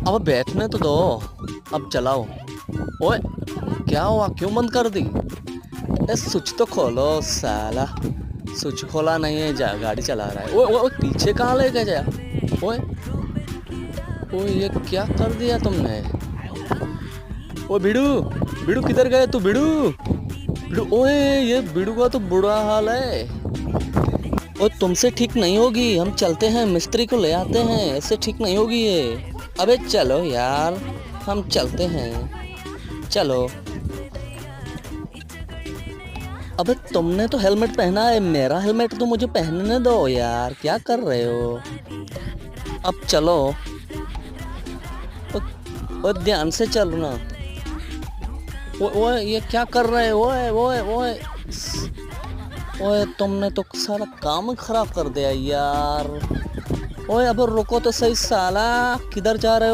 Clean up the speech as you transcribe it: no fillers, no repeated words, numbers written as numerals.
अब बैठने तो दो। अब चलाओ। ओए, क्या हुआ, क्यों बंद कर दी? स्विच तो खोलो साला। स्विच खोला नहीं है, जा गाड़ी चला रहा है। ओए ओए ओए, पीछे कहाँ लेके जा? ओए ओए, ये क्या कर दिया तुमने? ओ बिड़ू, बिड़ू किधर गए तू बिड़ू? बिड़ू, ओए ये बिड़ू का तो बुरा हाल है। ओ तुमसे ठीक नहीं होगी, हम चलते हैं मिस्त्री को ले आते हैं, ऐसे ठीक नहीं होगी ये। अबे चलो यार, हम चलते हैं, चलो। अबे तुमने तो हेलमेट पहना है, मेरा हेलमेट तो मुझे पहनने दो यार, क्या कर रहे हो? अब चलो। ओ ध्यान से चलना। ओए ये क्या कर रहे हो? ओए ओए ओए ओए, तुमने तो सारा काम खराब कर दिया यार। ओए अब रुको तो सही साला, किधर जा रहे हो?